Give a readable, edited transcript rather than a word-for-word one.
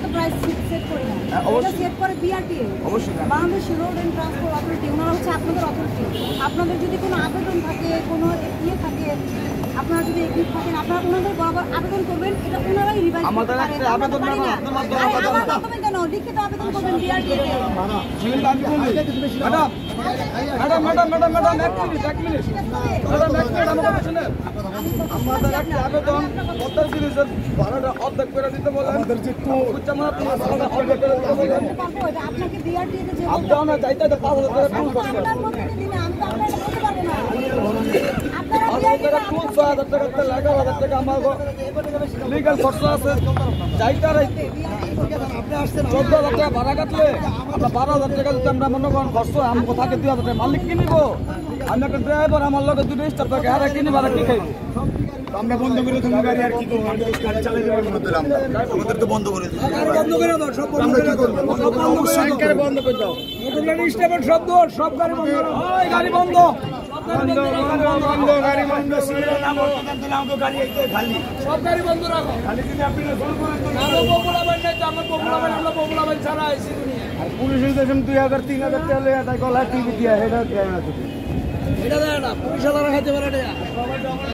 তো price set করে না, এটা সেট করে BRTA, Bangladesh road and transport authority. ওনারা হচ্ছে আপনাদের অথরিটি। আপনাদের যদি কোনো আবেদন থাকে, কোনো ইয়ে থাকে, আপনারা যদি এগ্রি থাকেন, আপনারা ওনাদের বরাবর আবেদন করবেন, এটা ওনারাই রিভাইজ করতে পারে। আমাদের মাধ্যমে কেন লিখিত আবেদন করবেন বিআরটিএ তে। আমাদের একটা আবেদন পদ্মার ব্রিজের ভাড়াটা অর্ধেক করে দিতে বলেন, আমাদের যে অর্ধেক করে দিতে বলেন। আপনাকে বিআরটিএ তে যে আপনারা যাইতে 5,000 টাকা টুল করছেন, আপনার প্রতিদিন আমি তো আপনাকে বলতে পারবো না। আপনারা 5,000 টাকা টুল, 6,000 টাকা তেল, 11,000 টাকা আমার লিগাল খরচ আছে। যাইতে আপনি আসছেন 14,000 টাকা ভাড়া কাটলে আমরা 12,000 টাকা যদি আমরা মনে করেন খরচ আমি কোথাকে 2,000 টাকা মালিক কি নিব? আমি একটা ড্রাইভার, আমার লগে দুটো স্টাফ থাকে, হারা কিনি ভাড়া কি খাইব? আমরা বন্ধ করে দেবো গাড়ি, আর কি করবো? গাড়ি চালিয়ে দেবো আমাদের তো বন্ধ করে দিই, বন্ধ করে দাও, সব বন্ধ করে দাও, বন্ধ করে দাও। স্টেপের শব্দ, সব গাড়ি বন্ধ, গাড়ি বন্ধ, বন্ধ গাড়ি বন্ধ, গাড়ি খালি, সব গাড়ি বন্ধ রাখো। খালি যদি আপনি ছাড়া আইসি পুলিশ 2,000-3,000 টাকা গলা টিভি দিয়া, এটা এটা দেয় না, পুলিশ খাইতে পারে।